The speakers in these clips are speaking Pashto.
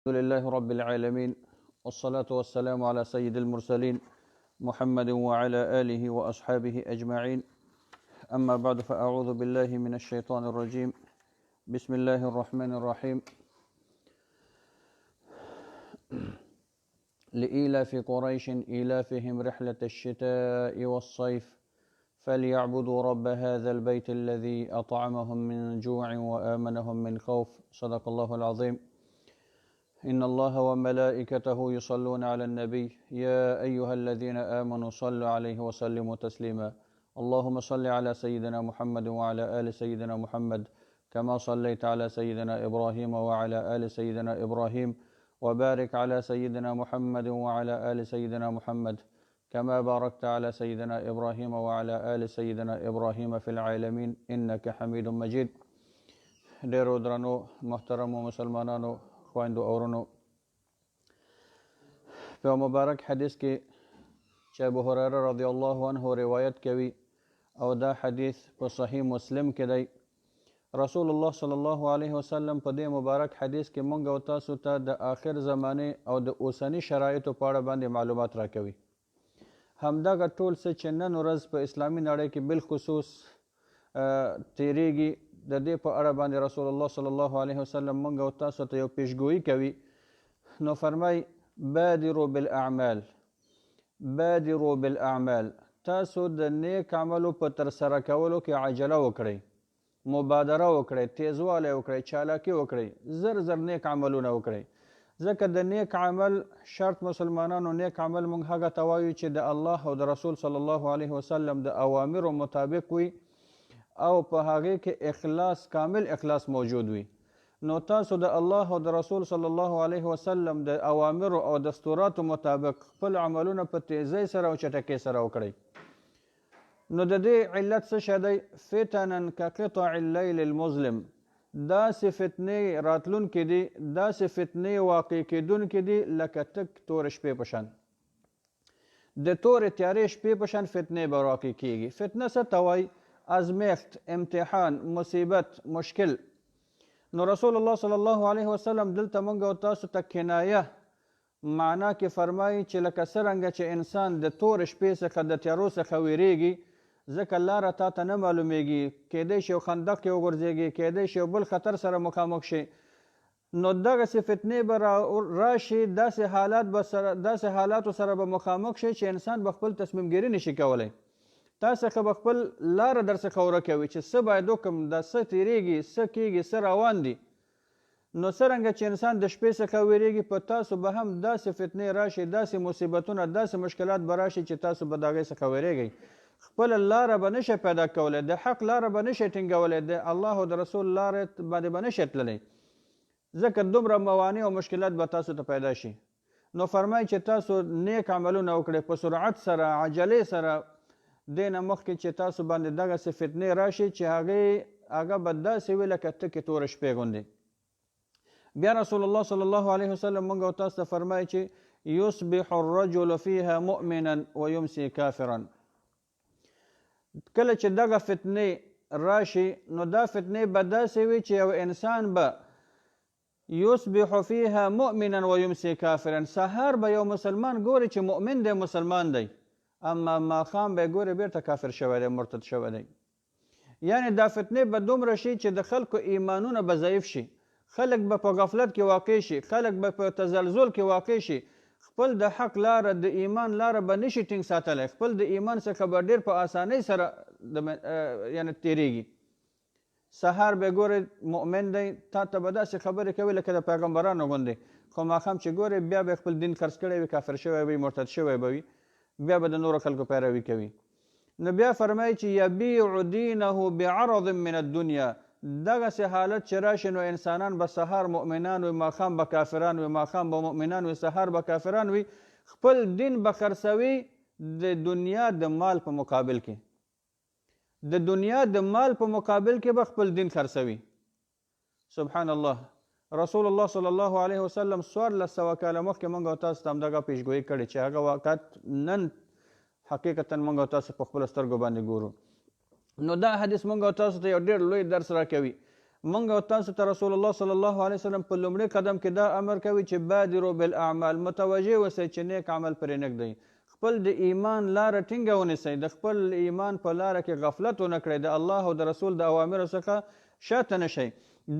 الحمد لله رب العالمين والصلاة والسلام على سيد المرسلين محمد وعلى آله وأصحابه أجمعين. أما بعد فأعوذ بالله من الشيطان الرجيم. بسم الله الرحمن الرحيم. لإيلاف قريش إيلافهم رحلة الشتاء والصيف فليعبدوا رب هذا البيت الذي أطعمهم من جوع وآمنهم من خوف. صدق الله العظيم. إن الله وملائكته يصلون على النبي يا أيها الذين آمنوا صلوا عليه وسلموا تسليما. اللهم صل على سيدنا محمد وعلى آل سيدنا محمد كما صليت على سيدنا إبراهيم وعلى آل سيدنا إبراهيم وبارك على سيدنا محمد وعلى آل سيدنا محمد كما باركت على سيدنا إبراهيم وعلى آل سيدنا إبراهيم في العالمين إنك حميد مجيد. ډیرو درنو محترمو مسلمانانو خويندو اورونو، په مبارک حدیث کې چې ابو هريره رضی الله عنه روایت کوي او دا حدیث په صحیح مسلم کې دی. رسول الله صلی الله علیه وسلم په دې مبارک حدیث کې مونږ او تاسو ته د آخر زمانه او د اوسنی شرایطو په اړه باندې معلومات راکوي. همدغه ټول څه چې نن ورځ په اسلامي نړۍ کې بالخصوص تیریږي د دې په اړه باندې رسول الله صلی الله علیه وسلم مونږ او تاسو ته یو پیشګویي کوي. نو فرمای بادروا بالاعمال، تاسو د نیک عملو په ترسره کولو کې عجله وکړئ، مبادره وکړئ، تیزوالی وکړئ، چالاکي وکړئ، زر نیک عملونه وکړئ. ځکه د نیک عمل شرط مسلمانانو نیک عمل مونږ هغه ته وایو چې د الله او د رسول صلی الله علیه وسلم د اوامرو مطابق وي او په هغې کې اخلاص، کامل اخلاص موجود وي. نو تاسو د الله او د رسول صلی الله علیه وسلم د اوامرو او دستوراتو مطابق خپل عملونه په تیزۍ سره او چټکۍ سره وکړئ. نو د دې علت څه شی دی؟ فتنا کقطع اللیل المظلم، داسې فتنې راتلونکې دي، داسې فتنې واقع کېدونکې دي لکه تک تورې شپې په شان، د تورې تیارې شپې په شان فتنې به واقع کېږي. فتنه څه ته وایي؟ ازمیخت، امتحان، مصیبت، مشکل. نو رسول الله صلی الله علیه وسلم دلته مونږ او تاسو ته کنایه معنا کې فرمایي چې لکه څرنګه چې انسان د تورې شپې څخه د تیارو څخه ویریږي، ځکه لاره تا ته نه معلومیږي، کیدای شي یو خندق کې وغورځېږي، کیدای شي یو بل خطر سره مخامخ شي. نو دغسې فتنې به راشي، داسې حالاتو سره به مخامخ شي چې انسان به خپل تصمیم ګیري نشي کولی. تا څخه به خپل لاره در څخه ورکه وي چې څه باید وکړم، دا څه تیریږي، څه کیږي، څه روان دي. نو څرنګه چې انسان د شپې څخه ویریږي، په تاسو به هم داسې فتنې راشي، داسې مصیبتونه، داسې مشکلات به راشي چې تاسو به د هغې څخه ویریږئ. خپله لاره به نشئ پیدا کولی، د حق لاره به نشئ ټینګولی، د الله او د رسول لارې باندې به نشئ تللی، ځکه دومره موانع او مشکلات به تاسو ته پیدا شي. نو فرمایي چې تاسو نیک عملونه وکړئ په سرعت سره، عجلې سره، دې نه مخکې چې تاسو باندې دغسې فتنې راشي چې هغه به داسې وي لکه تکې توره شپې غوندې. بیا رسول الله صلی الله علیه وسلم مونږ او تاسو ته فرمایي چې یصبح الرجل فیها مؤمنا ویمسی کافرا. کله چې دغه فتنې راشي نو دا فتنې به داسې وي چې یو انسان به یصبح فیها مؤمنا ویمسی کافرا، سهار به یو مسلمان ګوري چې مؤمن دی، مسلمان دی، اما ماښام به یې ګوري بیرته کافر شوی دی، مرتد شوی دی. یعنی دا فتنې به دومره شي چې د خلکو ایمانونه به ضعیف شي، خلک به په غفلت کې واقع شي، خلک به په تزلزل کې واقع شي، خپل د حق لاره، د ایمان لاره به نشي ټینګ ساتلی، خپل د ایمان څخه به ډېر په اسانۍ سره یعنی تیریږي. سهار به ګورې مؤمن دی، تا ته به داسې خبرې کوي لکه د پیغمبرانو غوندې، خو ماښام چې ګورې بیا به خپل دین خرڅ کړی وي، کافر شوی وي، مرتد شوی به وي، بیا به د نورو خلکو پیروي کوي. نو بیا فرمایي چې یبیع دینه بعرض من الدنیا، دغسې حالت چې راشي نو انسانان به سهار مؤمنان وي، ماښام به کافران وي، ماښام به مؤمنان وي، سهار به کافران وي. خپل دین به خرڅوي د دنیا د مال په مقابل کې، د دنیا د مال په مقابل کې به خپل دین خرڅوي. سبحان الله. رسول الله صلی الله علیه وسلم 1400 کاله مخکې مونږ او تاسو ته همدغه پیشګویي کړې چې هغه واقعات نن حقیقتا مونږ او تاسو په خپلو سترګو باندې ګورو. نو دا حدیث مونږ او تاسو ته یو ډېر لوی درس راکوي. موږ او تاسو ته رسول الله صلی الله علیه وسلم په لومړي قدم کې دا امر کوي چې بادروا بالاعمال، متوجه اوسئ چې نیک عمل پرې نږدئ، خپل د ایمان لاره ټینګه ونیسئ، د خپل ایمان په لاره کې غفلت ونه کړئ، د الله او د رسول د اوامرو څخه شاته نه شئ.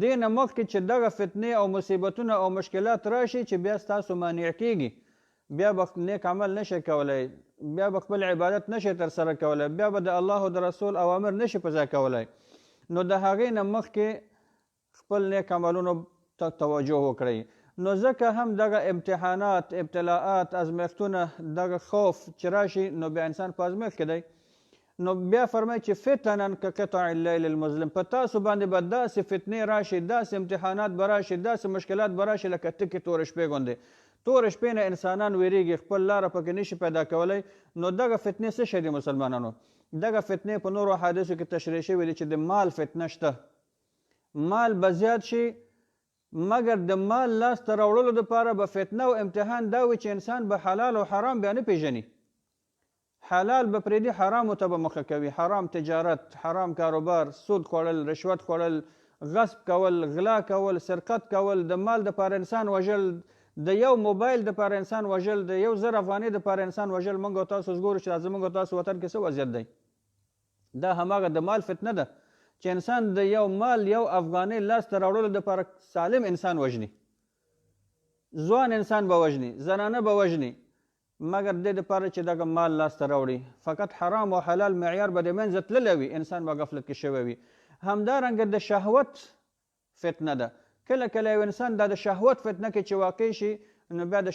دې نه مخکې چې دغه فتنې او مصیبتونه او مشکلات راشي چې بیا ستاسو مانع کېږي، بیا به نیک عمل نشئ کولی، بیا به خپل عبادت نشئ ترسره کولی، بیا به د الله او د رسول اوامر نشئ په ځای کولی. نو د هغې نه مخکې خپل نیک عملونو ته توجه وکړئ. نو ځکه هم دغه امتحانات، ابتلاءات، ازمیښتونه، دغه خوف چې راشي نو بیا انسان په ازمیښت کې دی. نو بیا فرمایي چې فتنا کقطع اللیل المظلم، په تاسو باندې به داسې فتنې راشي، داسې امتحانات به راشي، داسې مشکلات به راشي لکه تکې تورې شپې غوندې. تورې شپې نه انسانان ویریږي، خپل لاره پکې نشي پیدا کولی. نو دغه فتنې څه شی دي مسلمانانو؟ دغه فتنې په نورو حدیثو کې تشریح شوي دي چې د مال فتنه شته. مال به زیات شي، مګر د مال لاسته راوړلو دپاره به فتنه او امتحان دا وي چې انسان به حلال او حرام بیا نه پېژني. حلال به پرېږدي، حرامو ته به مخه کوي، حرام تجارت، حرام کاروبار، سود خوړل، رشوت خوړل، غصب کول، غلا کول، سرقت کول، د مال دپاره انسان وژل، د یو موبایل دپاره انسان وژل، د 1000 افغانۍ دپاره انسان وژل. موږ او تاسو ګورو چې زموږ او تاسو وطن کې څه وضعیت دی. دا هماغه د مال فتنه ده چې انسان د یو مال، یو افغانۍ لاسته راوړلو دپاره سالم انسان وژني، ځوان انسان به وژني، زنانه به وژني، مګر دې دپاره چې دغه مال لاسته راوړي. فقط حرام او حلال معیار به د منځه تللی وي، انسان به غفلت کې شوی وي. همدارنګه د شهوت فتنه ده. کله کله یو انسان دا د شهوت فتنه کې چې واقع شي نو بیا د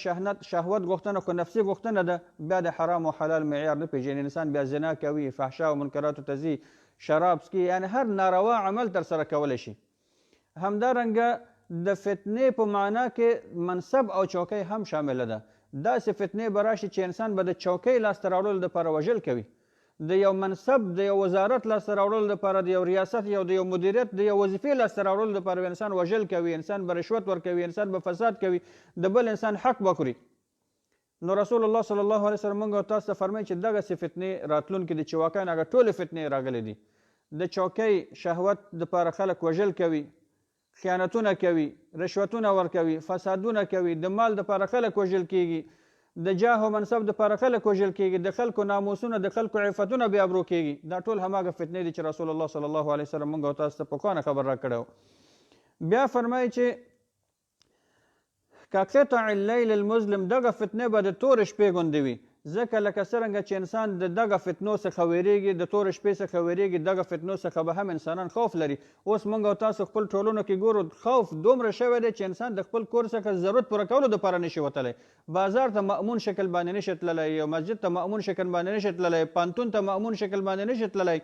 شهوت غوښتنه خو نفسي غوښتنه ده، بیا د حرام او حلال معیار نه پېژني. انسان بیا زنا کوي، فحشا او منکراتو ته ځي، شراب څکي، یعنی هر ناروا عمل ترسره کولی شي. همدارنګه د فتنې په معنا کې منصب او چوکۍ هم شامله ده. داسې فتنې به راشي چې انسان به د چوکۍ لاسته راوړلو دپاره وژل کوي، د یو منصب، د یو وزارت لاسته راوړلو دپاره، د یو ریاست، د یو مدیریت، د یو وظیفې لاسته راوړلو دپاره انسان وژل کوي، انسان به رشوت ورکوي، انسان به فساد کوي، د بل انسان حق به خوري. نو رسول الله صلی الله علیه وسلم موږ او تاسو ته فرمایي چې دغسې فتنې راتلونکې دي چې واقعا هغه ټولې فتنې راغلې دي. د چوکۍ شهوت دپاره خلک وژل کوي، خیانتونه کوي، رشوتونه ورکوي، فسادونه کوي، د مال دپاره خلک وژل کیږي، د جاه او منصب دپاره خلک وژل کیږي، د خلکو ناموسونه، د خلکو عفتونه بې ابرو کیږي. دا ټول هماغه فتنې دي چې رسول الله صلی الله علیه وسلم موږ او تاسو ته پخوانه خبر راکړی. بیا فرمایي چې کقطع اللیل المظلم، دغه فتنې به د تورې شپې غوندې وي. ځکه لکه څرنګه چې انسان د دغه فتنو څخه ویریږي، د تورې شپې څخه ویریږي، دغه فتنو څخه به هم انسانان خوف لري. اوس موږ او تاسو خپل ټولنو کې ګورو خوف دومره شوی دی چې انسان د خپل کور څخه ضرورت پوره کولو دپاره نشي وتلی، بازار ته مأمون شکل باندې نشي تللی، یو مسجد ته مأمون شکل باندې نشي تللی، پانتون ته مأمون شکل باندې نشي تللی،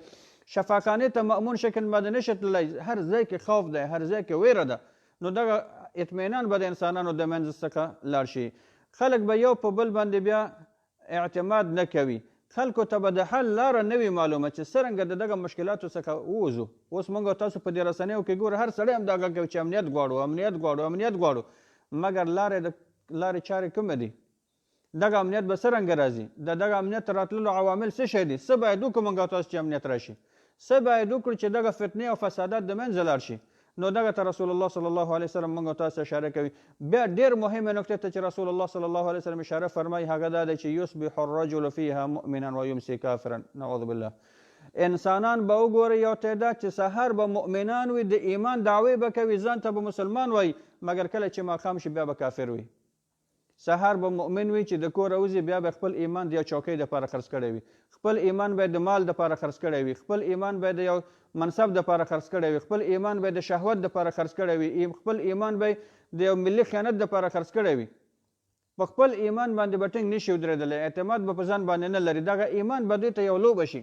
شفاخانې ته مأمون شکل باندې نشي تللی. هر ځای کې خوف دی، هر ځای کې ویره ده. نو دغه اطمینان به د انسانانو د منځ څخه لاړ شي. خلک به یو په بل باندې بیا اعتماد نه کوي، خلکو ته به د حل لاره نه وي معلومه چې څرنګه د دغه مشکلاتو څخه ووځو. اوس موږ او تاسو په دې رسنیو کې ګورو، هر سړی هم دا غږ کوي چې امنیت غواړو، امنیت غواړو، امنیت غواړو، مګر لارې چارې کومې دي؟ دغه امنیت به څرنګه راځي؟ د دغه امنیت راتللو عوامل څه شی دي؟ څه باید وکړو موږ او تاسو چې امنیت راشي؟ څه باید وکړو چې دغه فتنې او فسادات د منځه لاړ شي؟ نو دغه ته رسول الله صلی الله علیه وسلم موږ او تاسو اشاره کوي. بیا ډېر مهمه نکته ته چې رسول الله صلی الله علیه وسلم اشاره فرمایي هغه دا دی چې یصبح الرجل فیها مؤمنا ویمسی کافرا. نعوذ بالله. انسانان به وګوري یو تعداد چې سحر به مؤمنان وي، د ایمان دعوې به کوي، ځان ته به مسلمان وایي، مګر کله چې ماښام شي بیا به کافر وي. سحر به مؤمن وي چې د کوره وځي، بیا به خپل ایمان د یو چوکۍ دپاره خرڅ کړی وي، خپل ایمان به د مال دپاره خرڅ کړی وي، خپل ایمان به د یو منصب دپاره خرڅ کړی وي، خپل ایمان به د شهوت دپاره خرڅ کړی وي، خپل ایمان به د یو ملي خیانت دپاره خرڅ کړی وي. په خپل ایمان باندې به ټینګ نشي ودرېدلی، اعتماد به په ځان باندې نه لري. دغه ایمان به دوی ته یو لوبه شي،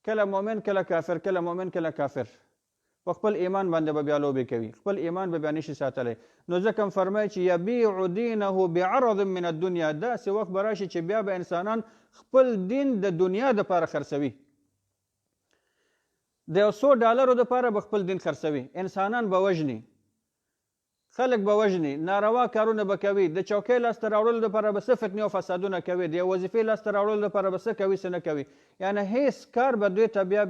کله مؤمن کله کافر، کله مؤمن کله کافر. په خپل ایمان باندې به بیا لوبې کوي، خپل ایمان به بیا نشي ساتلی. نو ځکه هم فرمایي چې یبیع دینه بعرض من الدنیا، داسې وخت به راشي چې بیا به انسانان خپل دین د دنیا دپاره خرڅوي، د $100 دپاره به خپل دین خرڅوي، انسانان به وژني، خلک به وژني، ناروا کارونه به کوي، د چوکۍ لاسته راوړلو دپاره به څه فتنې او فسادونه کوي، د یو وظیفې لاسته راوړلو دپاره به څه کوي څه نه کوي. یعنې هېڅ کار به دوی ته بیا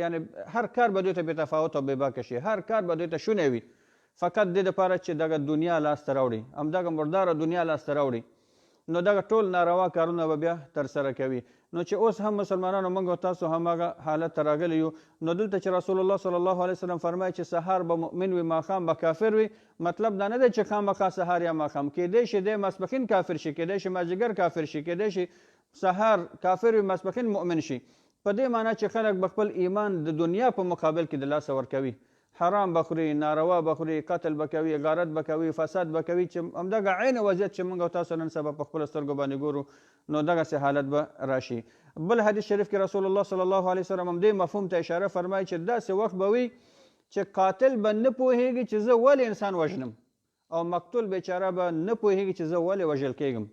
یعنې هر کار به دوی ته بې تفاوت او بې باکه شي، هر کار به دوی ته شونی وي، فقط دې دپاره چې دغه دنیا لاسته راوړي، همدغه مرداره دنیا لاسته راوړي. نو دغه ټول ناروا کارونه به بیا ترسره کوي. نو چې اوس هم مسلمانانو موږ او تاسو هماغه حالت ته راغلی یو، نو دلته چې رسول الله صلی الله علیه وسلم فرمایي چې سهار به مؤمن وي ماښام به کافر وي، مطلب دا نه دی چې خامخا سهار یا ماښام، کیدای شي دی ماسپښین کافر شي، کیدای شي مازدیګر کافر شي، کیدای شي سهار کافر وي ماسپښین مؤمن شي. په دې معنی چې خلک به خپل ایمان د دنیا په مقابل کې د لاسه ورکوي، حرام به خوري، ناروا به خوري، قتل به کوي، غارت به کوي، فساد به کوي، چې همدغه عین وضعیت چې موږ او تاسو نن سبا په خپلو سترګو باندې ګورو، نو دغسې حالت به راشي. بل حدیث شریف کې رسول الله صلی الله علیه وسلم هم دې مفهوم ته اشاره فرمایي چې داسې وخت به وي چې قاتل به نه پوهېږي چې زه ولې انسان وژنم، او مقتول بیچاره به نه پوهېږي چې زه ولې وژل کېږم.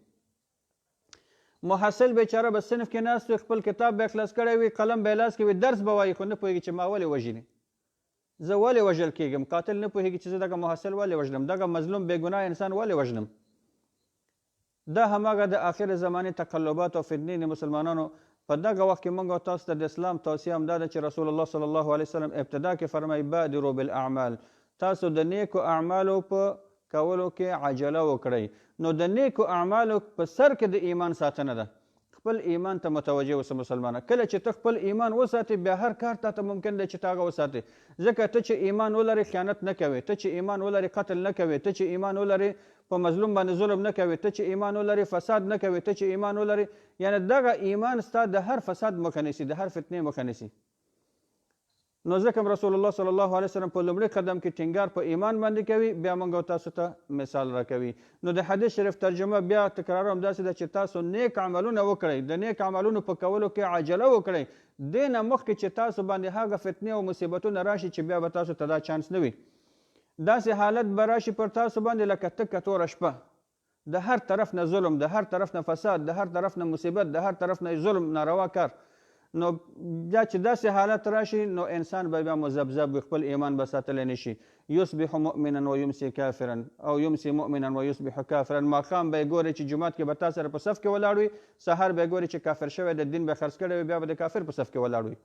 محصل بیچاره به صنف کې ناست وي، خپل کتاب به خلاص کړی وي، قلم به لاس کې وي، درس به وایي، خو نه پوهېږي چې ما ولې وژني، زه ولې وژل کېږم. قاتل نه پوهېږي چې زه دغه محصل ولې وژنم، دغه مظلوم بې ګناه انسان ولې وژنم. دا هماغه د آخر زمانې تقلبات او فتنې د مسلمانانو په دغه وخت کې موږ او تاسو ته د اسلام توصیه همدا ده چې رسول الله صلی الله علیه وسلم ابتدا کې فرمایي بادروا بالاعمال، تاسو د نیکو اعمالو په کولو کې عجله وکړئ. نو د نیکو اعمالو په سر کې د ایمان ساتنه ده، خپل ایمان ته متوجه اوسه مسلمانه. کله چې ته خپل ایمان وساتې بیا هر کار تا ته ممکن دی چې تا هغه وساتې، ځکه ته چې ایمان ولرې خیانت نه کوې، ته چې ایمان ولرې قتل نه کوې، ته چې ایمان ولرې په مظلوم باندې ظلم نه کوې، ته چې ایمان ولرې فساد نه کوې، ته چې ایمان ولرې، یعنې دغه ایمان ستا د هر فساد مخه نیسي، د هر فتنې مخه نیسي. نو ځکه رسول الله صلی الله علیه وسلم په لومړي قدم کې ټینګار په ایمان باندې کوي، بیا موږ او تاسو ته مثال راکوي. نو د حدیث شریف ترجمه بیا تکراروم داسې ده چې تاسو نیک عملونه وکړئ، د نیک عملونو په کولو کې عجله وکړئ، دې نه مخکې چې تاسو باندې هغه فتنې او مصیبتونه راشي چې بیا به تاسو ته دا چانس نه وي. داسې حالت به راشي پر تاسو باندې لکه تکه توره شپه، د هر طرف نه ظلم، د هر طرف نه فساد، د هر طرف نه مصیبت، د هر طرف نه ظلم، ناروا کار. نو بیا چې داسې حالت راشي نو انسان به بیا مذبذب وي، خپل ایمان به ساتلی نه شي. یصبح مؤمنا و یمسی کافرا او یمسی مؤمنا و یصبح کافرا، ماښام به یې ګورې چې جومات کې به تا سره په صف کې ولاړ وي، سهار به یې ګورې چې کافر شوی د دین به خرڅ کړی وي، بیا به د کافر په صف کې ولاړ وي،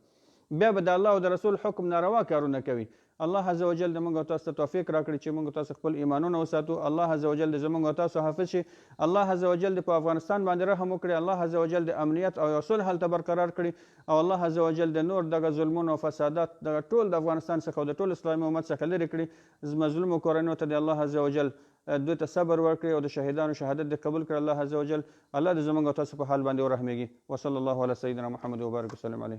بیا به د الله او د رسول حکم ناروا کارونه کوي. الله عز وجل د موږ او تاسو ته توفیق راکړي چې موږ او تاسو خپل ایمانونه وساتو. الله عز وجل د زموږ او تاسو حافظ شي. الله عز وجل په افغانستان باندې رحم وکړي. الله عز وجل د امنیت او صلح هلته برقرار کړي، او الله عز وجل د نور دغه ظلمونه او فسادات دغه ټول د افغانستان څخه او د ټول اسلامي امت څخه لرې کړي. مظلومو کورنیو ته د الله عز وجل دوی ته صبر ورکړي او د شهیدانو شهادت دې قبول کړي. الله عز وجل الله د زموږ او تاسو په حال باندې ورحمېږي. وصلی الله علی سیدنا محمد وبارک وسلم علیه.